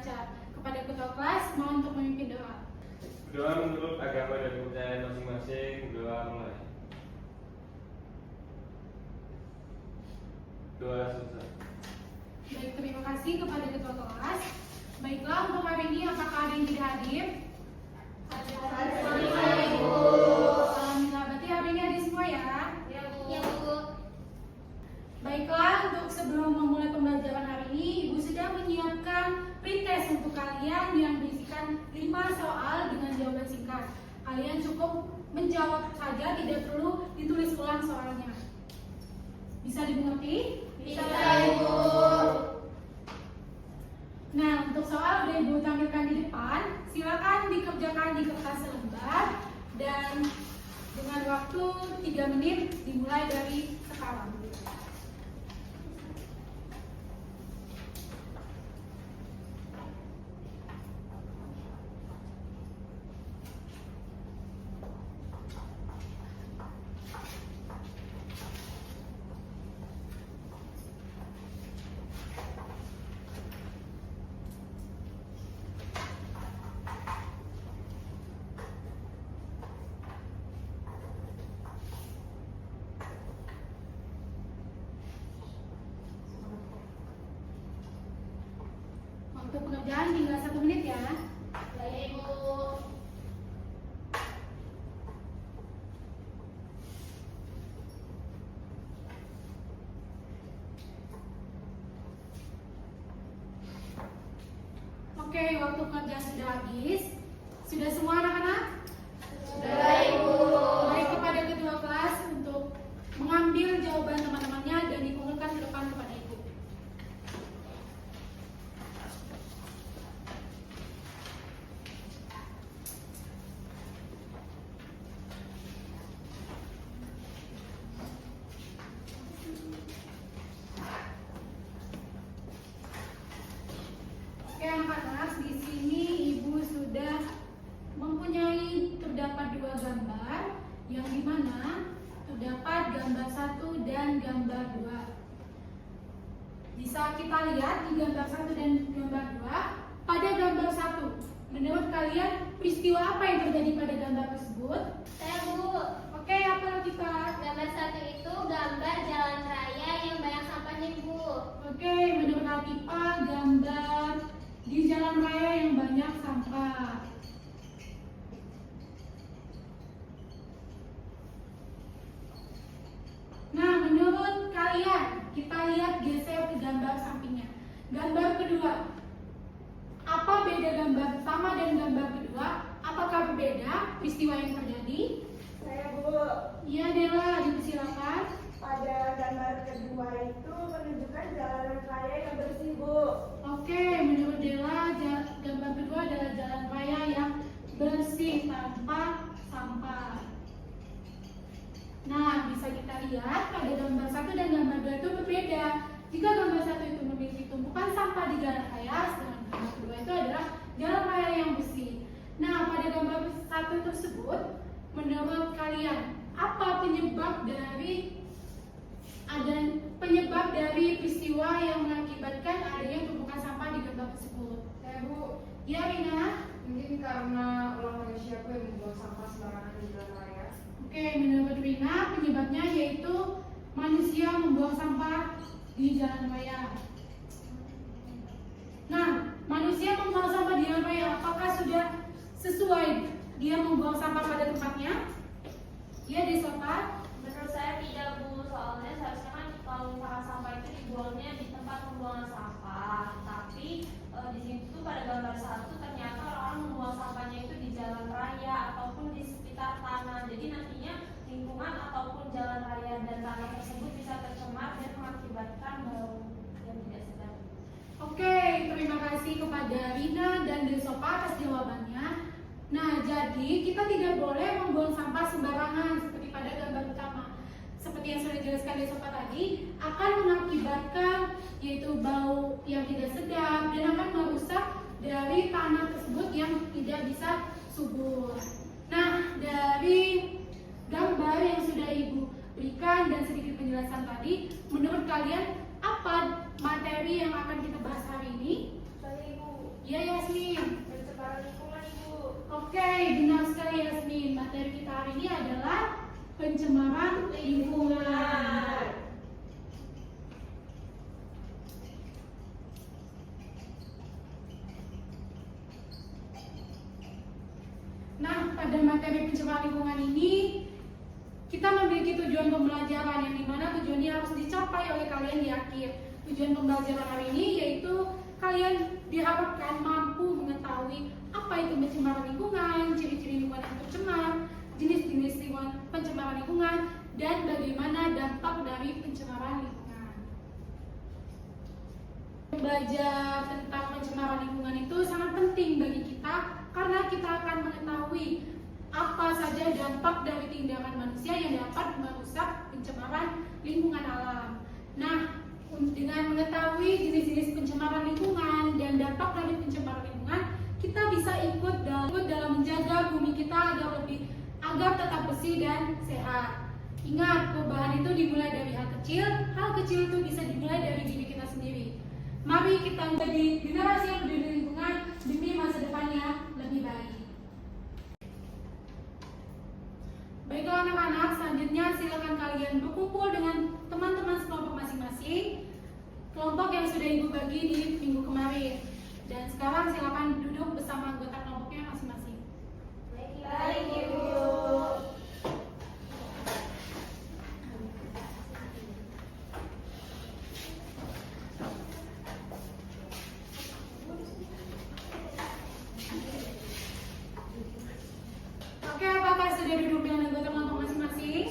membaca. Kepada ketua kelas, mohon untuk memimpin doa. Doa menurut agama dan kepercayaan masing-masing. Doa mulai. Doa selesai. Baik, terima kasih kepada ketua kelas. Baiklah, untuk hari ini apakah ada yang tidak hadir? Alhamdulillah, berarti hari ini ada semua ya? Ya, Bu. Baiklah, untuk sebelum memulai pembelajaran hari ini, Ibu sudah menyiapkan pretest untuk kalian yang berisikan 5 soal dengan jawaban singkat. Kalian cukup menjawab saja, tidak perlu ditulis ulang soalnya. Bisa dimengerti? Bisa, Ibu. Nah, untuk soal udah Ibu tampilkan di depan, silakan dikerjakan di kertas selembar dan dengan waktu 3 menit dimulai dari sekarang. Waktu pengerjaan tinggal 1 menit ya. Baik, Ibu. Oke, waktu pengerjaan sudah habis. Sudah semua anak-anak? Sudah, Ibu. Baik, kepada ketua kelas untuk mengambil jawaban teman-temannya dan dikumpulkan ke depan kepada Ibu. Oke anak-anak, di sini Ibu sudah mempunyai terdapat 2 gambar yang dimana terdapat gambar 1 dan gambar 2. Bisa kita lihat di gambar 1 dan gambar 2. Pada gambar 1, menurut kalian peristiwa apa yang terjadi pada gambar tersebut? Saya, Bu. Oke, apa kita? Gambar 1 itu gambar jalan raya yang banyak sampahnya, Bu. Oke, menurut Latifa gambar di jalan raya yang banyak sampah. Nah, menurut kalian, kita lihat geser ke gambar sampingnya. Gambar kedua, apa beda gambar pertama dan gambar kedua? Apakah berbeda peristiwa yang terjadi? Saya, Bu, Iya, Dela, dipersilakan. pada gambar kedua itu menunjukkan jalanan raya yang bersih, Bu. Oke, menurut Dela, gambar kedua adalah jalan raya yang bersih tanpa sampah. Nah, bisa kita lihat pada gambar 1 dan gambar 2 itu berbeda. Jika gambar 1 itu memiliki tumpukan sampah di jalan raya, sedangkan gambar kedua itu adalah jalan raya yang bersih. Nah, pada gambar 1 tersebut, menurut kalian, apa penyebab dari peristiwa yang mengakibatkan adanya tumpukan sampah di gambar tersebut? Saya, Bu, Ya, Rina. mungkin karena ulah manusia yang membuang sampah sembarangan di jalan raya. Oke, menurut Rina, penyebabnya yaitu manusia membuang sampah di jalan raya. Nah, manusia membuang sampah di jalan raya, apakah sudah sesuai dia membuang sampah pada tempatnya? Ya, Desota. Menurut saya tidak, Bu. Soalnya seharusnya kan kalau misalkan sampah itu dibuangnya di tempat pembuangan sampah. Tapi di situ pada gambar 1 ternyata orang membuang sampahnya itu di jalan raya ataupun di sekitar tanah. Jadi nantinya lingkungan ataupun jalan raya dan tanah tersebut bisa tercemar dan mengakibatkan bau yang tidak sedap. Oke, terima kasih kepada Rina dan Desota atas jawabannya. Nah, jadi kita tidak boleh membuang sampah sembarangan seperti pada gambar utama. Seperti yang sudah dijelaskan Desota tadi, akan mengakibatkan yaitu bau yang tidak sedap dan akan merusak dari tanah tersebut yang tidak bisa subur. Nah, dari gambar yang sudah Ibu berikan dan sedikit penjelasan tadi, menurut kalian apa materi yang akan kita bahas hari ini? Saya, Ibu. Ya, Oke, benar sekali Yasmin. Materi kita hari ini adalah pencemaran lingkungan. Nah, pada materi pencemaran lingkungan ini kita memiliki tujuan pembelajaran yang dimana tujuannya harus dicapai oleh kalian di akhir. Tujuan pembelajaran hari ini yaitu kalian diharapkan mampu mengetahui apa itu pencemaran lingkungan, ciri-ciri lingkungan yang tercemar, jenis-jenis lingkungan pencemaran lingkungan, dan bagaimana dampak dari pencemaran lingkungan. Belajar tentang pencemaran lingkungan itu sangat penting bagi kita karena kita akan mengetahui apa saja dampak dari tindakan manusia yang dapat merusak pencemaran lingkungan alam. Nah, dengan mengetahui jenis-jenis pencemaran lingkungan dan dampak dari pencemaran lingkungan, kita bisa ikut dalam menjaga bumi kita agar tetap bersih dan sehat. Ingat, perubahan itu dimulai dari hal kecil itu bisa dimulai dari diri kita sendiri. Mari kita menjadi generasi yang peduli lingkungan demi masa depannya lebih baik. Baiklah anak-anak, selanjutnya silakan kalian berkumpul dengan teman-teman sekelompok masing-masing, kelompok yang sudah ibu bagi di minggu kemarin. Dan sekarang silakan duduk bersama anggota kelompoknya masing-masing. Baik, Ibu. Oke, apakah sudah duduk dengan anggota kelompok masing-masing?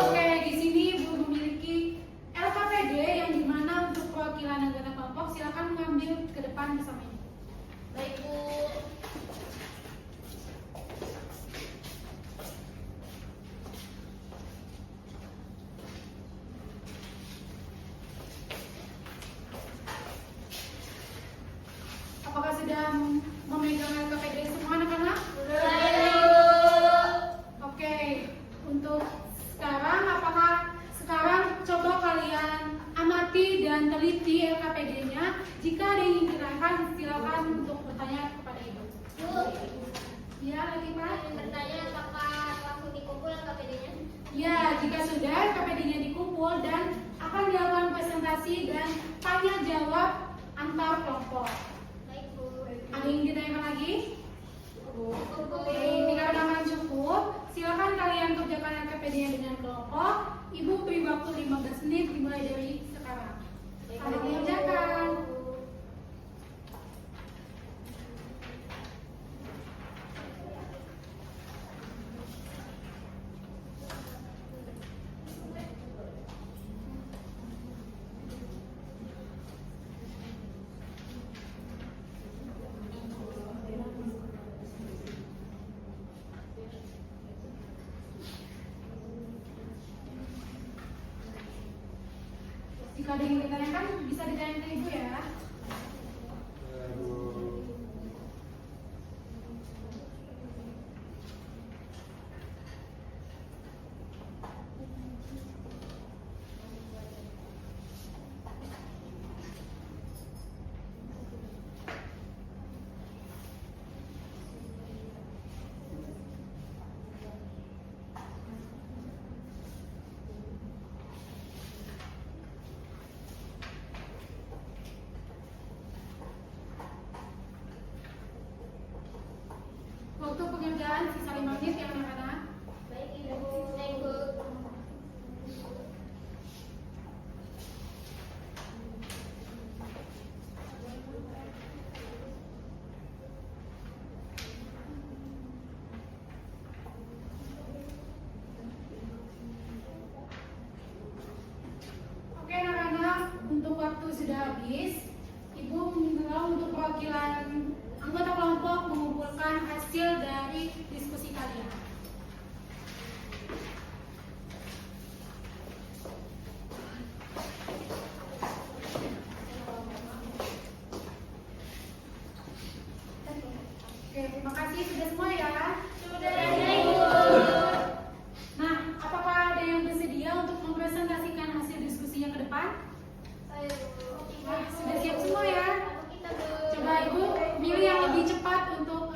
Oke, di sini Ibu memiliki LKPD yang dimana untuk perwakilan anggota kelompok silakan mengambil ke depan bersama Ibu. Baik, Bu. Apakah sudah memegang LKPD semua anak-anak? Oke, untuk sekarang coba kalian amati dan teliti LKPD-nya. Jika ada yang ingin ditanyakan, silakan untuk bertanya kepada Ibu. Ya, lagi Pak? Bertanya apakah langsung dikumpul LKPD-nya? Ya, jika sudah LKPD-nya dikumpul dan akan dilakukan presentasi dan tanya jawab antar kelompok. Baik, Bu. Ada yang ditanyakan lagi? Oke. Dikarenakan cukup, silakan kalian kerjakan LKPD-nya dengan kelompok. Ibu beri waktu 15 menit dimulai dari sekarang. Selamat mengerjakan. Jika ada yang ditanyakan, bisa ditanyakan ke Ibu ya. Waktu pengerjaan sisa 5 menit ya anak-anak. Baik, Ibu. Baik, Bu. Oke anak-anak, untuk waktu sudah habis. Ibu meminta untuk perwakilan anggota kelompok mengumpulkan hasil dari diskusi kalian. Oke, terima kasih sudah semua ya. Sudah, Ibu. Nah, apakah ada yang bersedia untuk mempresentasikan hasil diskusinya ke depan? Ayo, Bu. Wah, sudah siap semua ya? Kita, Bu. Coba Ibu pilih yang lebih cepat untuk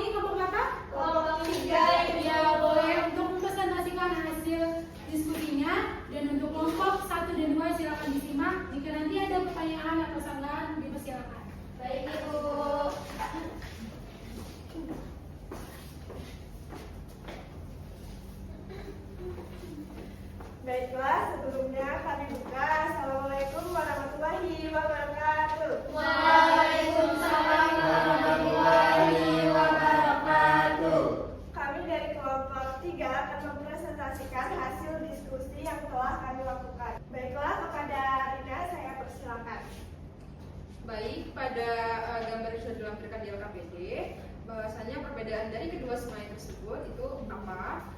ini kelompok berapa? Kelompok tiga. Ya, boleh untuk mempresentasikan hasil diskusinya, dan untuk kelompok 1 dan 2 silakan disimak. Jika nanti ada pertanyaan atau sanggahan, dipersilakan. Baik Ibu. Baiklah, sebelumnya kami buka. Assalamualaikum warahmatullahi wabarakatuh. Waalaikumsalam warahmatullahi wabarakatuh. Kami dari kelompok 3 akan mempresentasikan hasil diskusi yang telah kami lakukan. Baiklah, kepada Rina saya persilakan. Baik, pada gambar yang sudah dilampirkan di LKPD, bahwasanya perbedaan dari kedua sungai tersebut itu apa?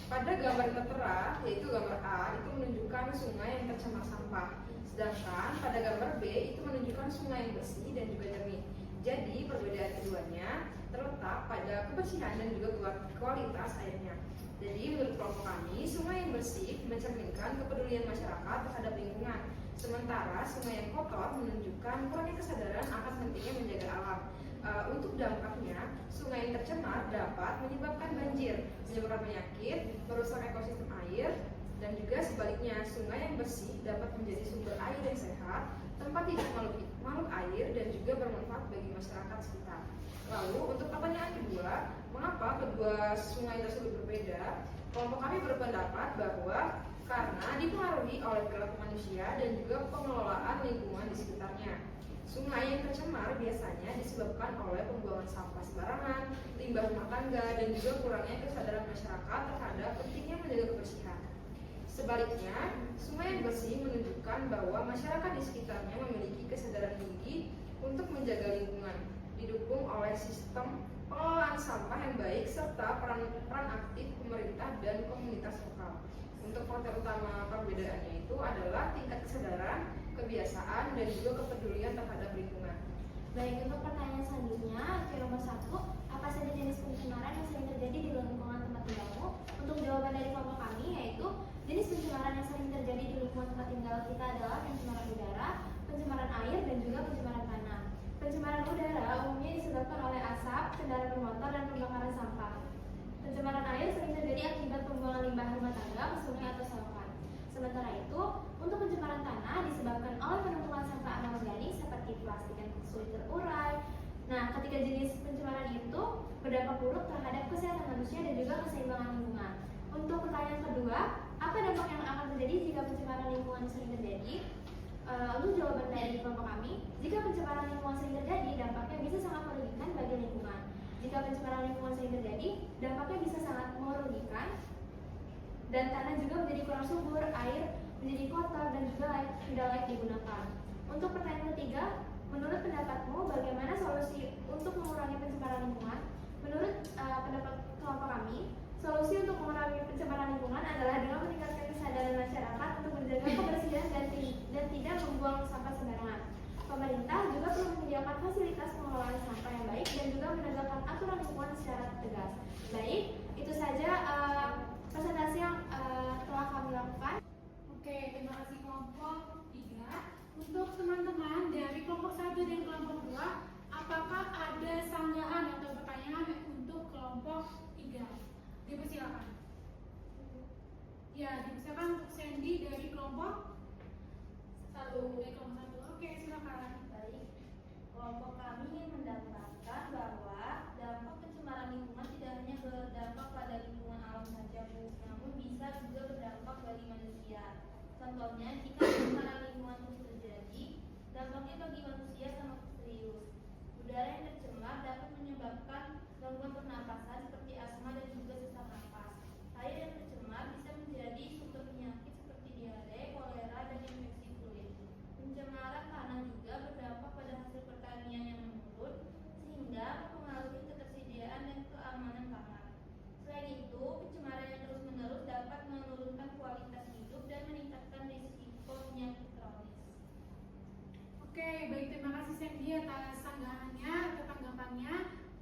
Pada gambar yang tertera, yaitu gambar A, itu menunjukkan sungai yang tercemar sampah. Sedangkan pada gambar B itu menunjukkan sungai yang bersih dan juga jernih. Jadi perbedaan keduanya terletak pada kebersihan dan juga kualitas airnya. Jadi menurut kelompok kami, sungai yang bersih mencerminkan kepedulian masyarakat terhadap lingkungan. Sementara sungai yang kotor menunjukkan kurangnya kesadaran akan pentingnya menjaga alam. Untuk dampaknya, sungai yang tercemar dapat menyebabkan banjir, menyebabkan penyakit, merusak ekosistem air, dan juga sebaliknya, sungai yang bersih dapat menjadi sumber air yang sehat, tempat hidup makhluk air, dan juga bermanfaat bagi masyarakat sekitar. Lalu, untuk pertanyaan kedua, mengapa kedua sungai tersebut berbeda? Kelompok kami berpendapat bahwa karena dipengaruhi oleh perilaku manusia dan juga pengelolaan lingkungan di sekitarnya. Sungai yang tercemar biasanya disebabkan oleh pembuangan sampah sembarangan, limbah rumah tangga, dan juga kurangnya kesadaran masyarakat terhadap pentingnya menjaga kebersihan. Sebaliknya, sungai yang bersih menunjukkan bahwa masyarakat di sekitarnya memiliki kesadaran tinggi untuk menjaga lingkungan, didukung oleh sistem pengelolaan sampah yang baik serta peran aktif pemerintah dan komunitas lokal. Untuk faktor utama perbedaannya itu adalah tingkat kesadaran, kebiasaan, dan juga kepedulian terhadap lingkungan. Baik, untuk pertanyaan selanjutnya, ke nomor 1, apa saja jenis pencemaran yang sering terjadi di lingkungan tempat tinggalmu? Untuk jawaban dari kelompok kami yaitu jenis pencemaran yang sering terjadi di lingkungan tempat tinggal kita adalah pencemaran udara, pencemaran air, dan juga pencemaran tanah. Pencemaran udara umumnya disebabkan oleh asap, kendaraan bermotor, dan pembakaran sampah. Pencemaran air sering terjadi akibat pembuangan limbah rumah tangga ke sungai atau selokan. Sementara itu, untuk pencemaran tanah disebabkan oleh penumpukan sampah anorganik seperti plastik yang sulit terurai. Nah, ketiga jenis pencemaran itu berdampak buruk terhadap kesehatan manusia dan juga keseimbangan lingkungan. Untuk pertanyaan kedua, apa dampak yang akan terjadi jika pencemaran lingkungan sering terjadi? Untuk jawaban dari kelompok kami, jika pencemaran lingkungan sering terjadi, dampaknya bisa sangat merugikan bagi lingkungan. Jika pencemaran lingkungan sering terjadi, dampaknya bisa sangat merugikan dan tanah juga menjadi kurang subur, air menjadi kotor dan juga tidak layak digunakan. Untuk pertanyaan ketiga, menurut pendapatmu bagaimana solusi untuk mengurangi pencemaran lingkungan? Menurut pendapat kelompok kami, solusi untuk mengurangi pencemaran lingkungan adalah dengan meningkatkan kesadaran masyarakat untuk menjaga kebersihan dan tidak membuang sampah sembarangan. Pemerintah juga perlu menyediakan fasilitas pengelolaan sampah yang baik dan juga menegakkan aturan lingkungan secara tegas. Baik, itu saja presentasi yang telah kami lakukan. Oke, terima kasih kelompok 3. Untuk teman-teman dari kelompok 1 dan kelompok 2, apakah ada sanggahan atau pertanyaan untuk kelompok 3? Dipersilakan. Ya, dipersilakan untuk Sandy dari kelompok 1. Oke, silakan. Baik, kelompok kami mendapatkan bahwa dampak pencemaran lingkungan tidak hanya berdampak pada lingkungan alam saja, Bu, namun bisa juga berdampak bagi manusia. Contohnya, jika pencemaran lingkungan terus terjadi, dampaknya bagi manusia sangat serius. Udara yang tercemar dapat menyebabkan gangguan pernapasan seperti asma dan juga sesak napas. Air yang tercemar bisa menjadi sumber penyakit seperti diare, kolera, dan infeksi kulit. Pencemaran tanah juga berdampak pada hasil pertanian yang menurun, sehingga mempengaruhi ketersediaan dan keamanan pangan. Selain itu, pencemaran yang terus-menerus dapat menurunkan kualitas hidup dan meningkatkan risiko penyakit kronis. Oke, baik, terima kasih Sandy atas sanggahannya atau tanggapannya.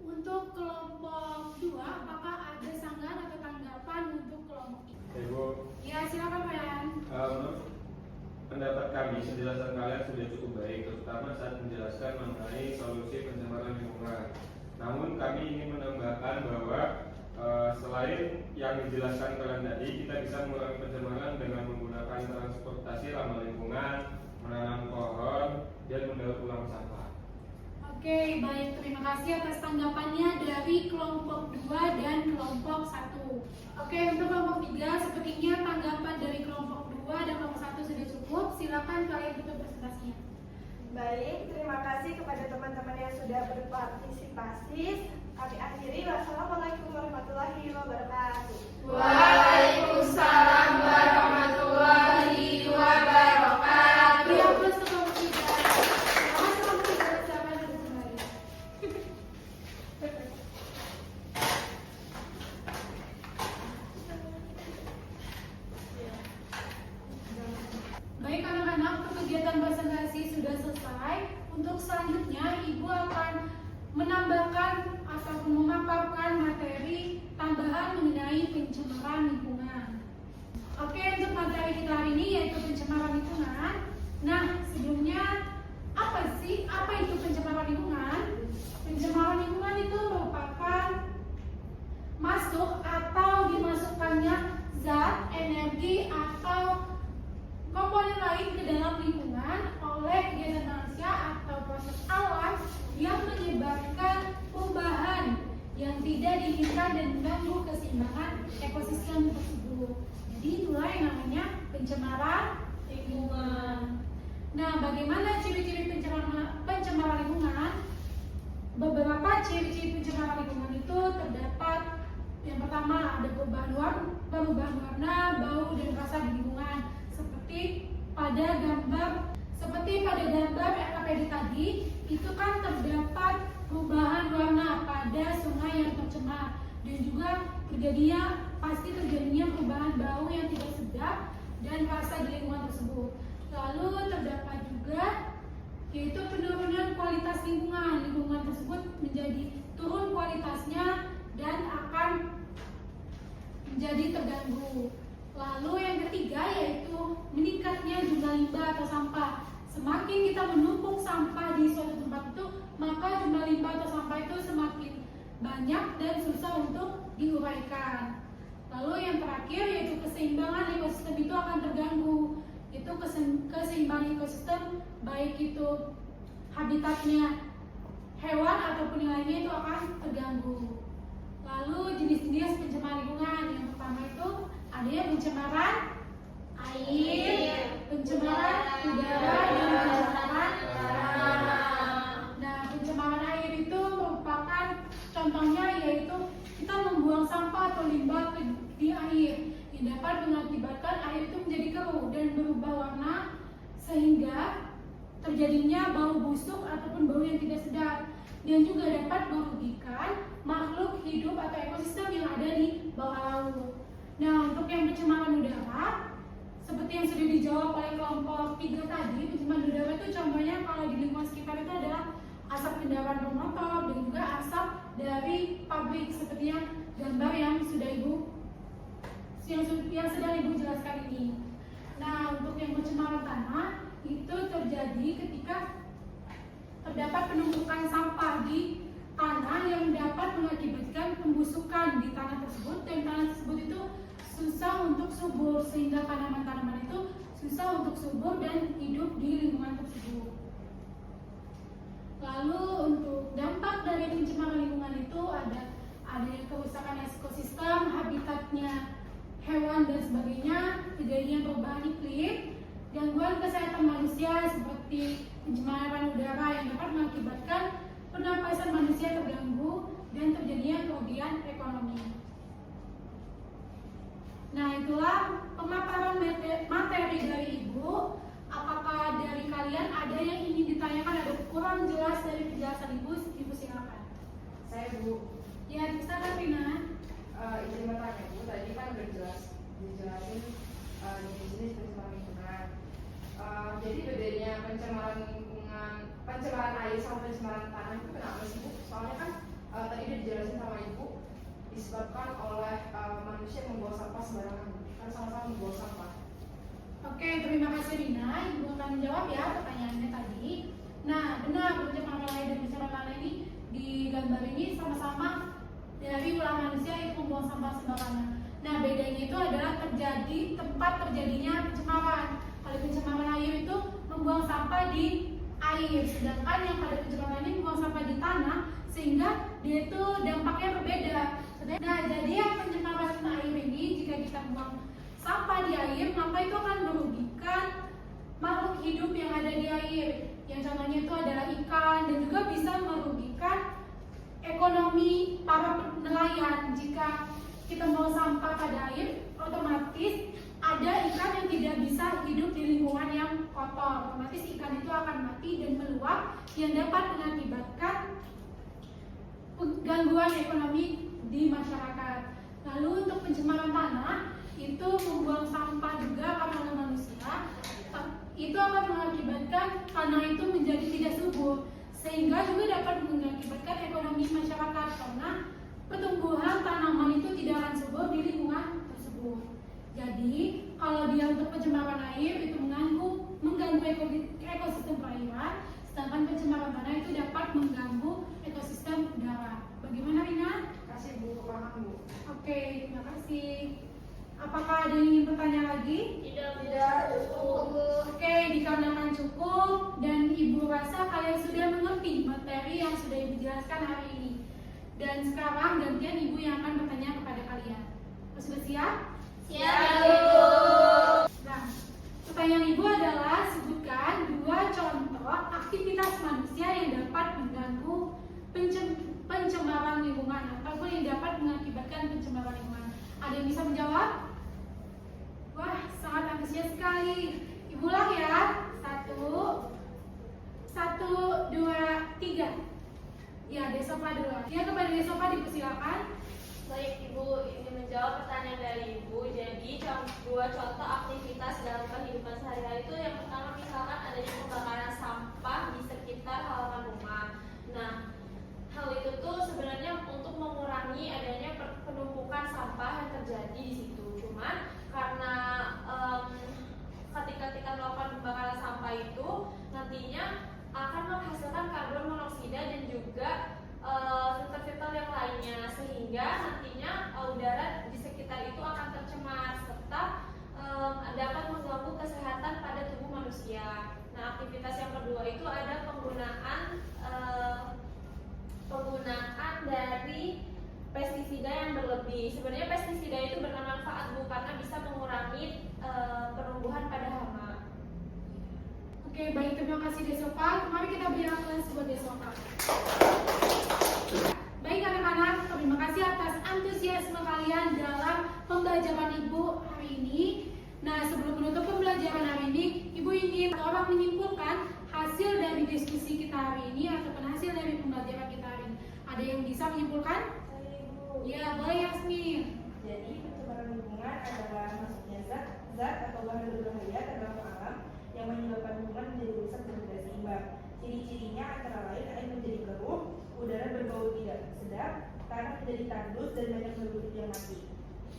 Untuk kelompok 2, apakah ada sanggahan atau tanggapan untuk kelompok 3? Ibu, Ya, silakan Pak. menurut pendapat kami, penjelasan kalian sudah cukup baik, terutama saat menjelaskan mengenai solusi pencemaran lingkungan. Namun kami ingin menambahkan bahwa selain yang dijelaskan kalian tadi, kita bisa mengurangi pencemaran dengan menggunakan transportasi ramah lingkungan, menanam pohon, dan mendaur ulang sampah. Oke, baik. Terima kasih atas tanggapannya dari kelompok 2 dan kelompok 1. Oke, untuk kelompok 3, sepertinya tanggapan dari kelompok 2 dan kelompok 1 sudah cukup. Silakan kalian tutup presentasinya. Baik, terima kasih kepada teman-teman yang sudah berpartisipasi. Kami akhiri. Wassalamualaikum warahmatullahi wabarakatuh. Waalaikumsalam warahmatullahi wabarakatuh. Ya, plus ke kelompok 3. Selamat kelompok 3, silakan duduk kembali. Baik anak-anak, untuk kegiatan presentasi sudah selesai. Untuk selanjutnya, Ibu akan menambahkan ataupun memaparkan materi tambahan mengenai pencemaran lingkungan. Oke, untuk materi kita hari ini yaitu pencemaran lingkungan. Nah, sebelumnya apa itu pencemaran lingkungan? Pencemaran lingkungan itu merupakan masuk atau dimasukkannya zat, energi atau komponen lain ke dalam lingkungan oleh kegiatan manusia atau proses alam yang menyebabkan perubahan yang tidak diinginkan dan mengganggu keseimbangan ekosistem tersebut. Jadi itulah yang namanya pencemaran lingkungan. Nah, bagaimana ciri-ciri pencemaran lingkungan? Beberapa ciri-ciri pencemaran lingkungan itu terdapat. Yang pertama ada perubahan warna, bau dan rasa di lingkungan. Seperti pada gambar RKPD tadi, itu kan terdapat perubahan warna pada sungai yang tercemar dan juga pasti terjadinya perubahan bau yang tidak sedap dan rasa di lingkungan tersebut. Lalu terdapat juga yaitu penurunan kualitas lingkungan tersebut menjadi turun kualitasnya dan akan menjadi terganggu. Lalu yang ketiga yaitu meningkatnya jumlah limbah atau sampah. Semakin kita menumpuk sampah di suatu tempat itu, maka jumlah limbah atau sampah itu semakin banyak dan susah untuk diuraikan. Lalu yang terakhir yaitu keseimbangan ekosistem itu akan terganggu. Itu keseimbangan ekosistem, baik itu habitatnya hewan ataupun yang lainnya itu akan terganggu. Lalu jenis-jenis pencemaran lingkungan, yang pertama itu ada yang pencemaran air, pencemaran udara, dan pencemaran tanah. Nah, pencemaran air itu merupakan contohnya yaitu kita membuang sampah atau limbah di air yang dapat mengakibatkan air itu menjadi keruh dan berubah warna sehingga terjadinya bau busuk ataupun bau yang tidak sedap dan juga dapat merugikan makhluk hidup atau ekosistem yang ada di bawah laut. Nah, untuk yang pencemaran udara, seperti yang sudah dijawab oleh kelompok 3 tadi, pencemaran udara itu contohnya kalau di lingkungan sekitar itu adalah asap kendaraan bermotor dan juga asap dari pabrik seperti yang gambar yang sedang Ibu jelaskan ini. Nah, untuk yang pencemaran tanah itu terjadi ketika terdapat penumpukan sampah di tanah yang dapat mengakibatkan pembusukan di tanah tersebut dan tanah tersebut itu susah untuk subur sehingga tanaman-tanaman itu susah untuk subur dan hidup di lingkungan tersebut. Lalu untuk dampak dari pencemaran lingkungan itu ada kerusakan ekosistem, habitatnya hewan dan sebagainya, terjadinya perubahan iklim, gangguan kesehatan manusia seperti pencemaran udara yang dapat mengakibatkan pernapasan manusia terganggu dan terjadinya kerugian ekonomi. Nah, itulah pemaparan materi dari Ibu. Apakah dari kalian ada yang ingin ditanyakan, ada kurang jelas dari penjelasan Ibu? Ibu silakan. Saya Bu. Ya, silakan Rina. Izin bertanya Bu, tadi kan udah dijelasin jenis-jenis pencemaran lingkungan. Jadi bedanya pencemaran air sama pencemaran tanah itu kenapa sih Bu? Soalnya kan tadi udah dijelasin sama Ibu disebabkan oleh manusia membuang sampah sembarangan, kan sama-sama membuang sampah. Oke, terima kasih Rina. Ibu akan menjawab ya pertanyaannya tadi. Nah, benar pencemaran air dan pencemaran tanah ini di gambar ini sama-sama dari ulah manusia itu membuang sampah sembarangan. Nah, bedanya itu adalah tempat terjadinya pencemaran. Kalau pencemaran air itu membuang sampah di air, sedangkan yang pada pencemaran ini membuang sampah di tanah, sehingga dia itu dampaknya berbeda. Nah, jadi yang pencemaran air ini, jika kita buang sampah di air, maka itu akan merugikan makhluk hidup yang ada di air. Yang contohnya itu adalah ikan, dan juga bisa merugikan ekonomi para nelayan. Jika kita mau sampah pada air, otomatis ada ikan yang tidak bisa hidup di lingkungan yang kotor. Otomatis ikan itu akan mati dan meluap, yang dapat mengakibatkan gangguan ekonomi di masyarakat. Lalu untuk pencemaran tanah, itu membuang sampah juga karena oleh manusia, itu akan mengakibatkan tanah itu menjadi tidak subur, sehingga juga dapat mengakibatkan ekonomi masyarakat karena pertumbuhan tanaman itu tidak akan subur di lingkungan tersebut. Jadi kalau dia untuk pencemaran air itu mengganggu ekosistem perairan, sedangkan pencemaran tanah itu dapat mengganggu ekosistem udara. Bagaimana Rina? Kasih Bu, paham Bu. Oke, terima kasih. Apakah ada yang ingin bertanya lagi? Tidak, cukup. Oke, dikarenakan cukup dan Ibu rasa kalian sudah mengerti materi yang sudah Ibu jelaskan hari ini. Dan sekarang gantian Ibu yang akan bertanya kepada kalian. Sudah siap? Siap, Ibu. Nah, pertanyaan Ibu adalah sebutkan 2 contoh aktivitas manusia yang dapat mengganggu pencemaran lingkungan ataupun yang dapat mengakibatkan pencemaran lingkungan. Ada yang bisa menjawab? Wah, sangat antusias sekali. Ibu ulang ya. 1, 2, 3. Ya, Desopa dulu. Ya, kepada Desopa dipersilakan. Baik Ibu, ini menjawab pertanyaan dari Ibu. Jadi 2 contoh aktivitas dalam kehidupan sehari-hari itu yang pertama misalkan adanya pembakaran sampah di sekitar halaman rumah. Nah, hal itu tuh sebenarnya untuk mengurangi adanya penumpukan sampah yang terjadi di situ. Cuman karena ketika kita melakukan pembakaran sampah itu nantinya akan menghasilkan karbon monoksida dan juga filter-filter yang lainnya, sehingga nantinya udara di sekitar itu akan tercemar serta dapat mengganggu kesehatan pada tubuh manusia. Nah, aktivitas yang kedua itu ada penggunaan dari pestisida yang berlebih. Sebenarnya pestisida itu bermanfaat Bu, karena bisa mengurangi pertumbuhan pada hama. Oke, baik, terima kasih Desopa. Mari kita beri aplaus buat Desopa. Baik anak-anak, terima kasih atas antusiasme kalian dalam pembelajaran Ibu hari ini. Nah, sebelum menutup pembelajaran hari ini, Ibu ingin orang menyimpulkan hasil dari diskusi kita hari ini ataupun hasil dari pembelajaran kita hari ini. Ada yang bisa menyimpulkan? Ya, boleh Yasmin. Jadi pencemaran lingkungan adalah masuknya zat atau bahan berbahaya ke dalam alam yang menyebabkan lingkungan menjadi rusak dan tidak seimbang. Ciri-cirinya antara lain air menjadi keruh, udara berbau tidak sedap, tanah menjadi tandus dan banyak penduduk yang mati.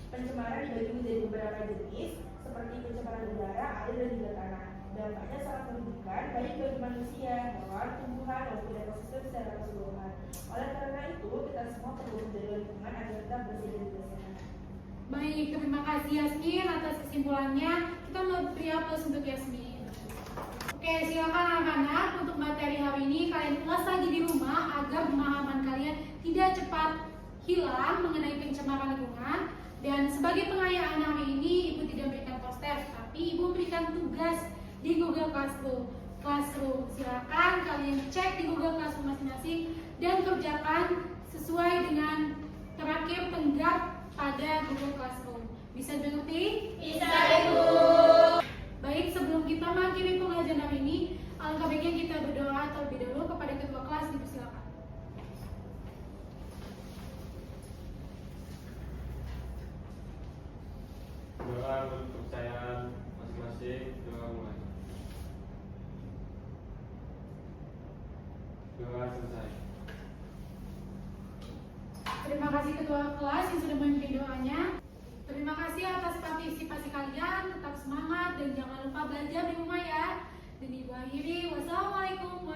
Pencemaran dibagi menjadi beberapa jenis seperti pencemaran udara, air dan juga tanah. Dampaknya sangat merugikan baik bagi manusia, hewan, tumbuhan maupun ekosistem secara keseluruhan. Oleh karena itu, kita semua perlu menjaga lingkungan agar tetap bersih dan juga sehat. Baik, terima kasih Yasmin atas kesimpulannya. Kita beri aplaus untuk Yasmin. Oke, silakan anak-anak untuk materi hari ini kalian ulas lagi di rumah agar pemahaman kalian tidak cepat hilang mengenai pencemaran lingkungan. Dan sebagai pengayaan hari ini, Ibu tidak memberikan poster, tapi Ibu memberikan tugas di Google Classroom. Silakan kalian cek di Google Classroom masing-masing dan kerjakan sesuai dengan terakhir tenggat pada Google Classroom. Bisa dimengerti? Bisa Ibu. Baik, sebelum kita mengakhiri pembelajaran hari ini, alangkah baiknya kita berdoa terlebih dahulu kepada ketua kelas. Silakan. Doa untuk kepercayaan masing-masing, doa mulai. Doa selesai. Terima kasih ketua kelas yang sudah memimpin doanya. Terima kasih atas partisipasi kalian. Tetap semangat dan jangan lupa belajar di rumah ya. Dan Ibu akhiri, wassalamualaikum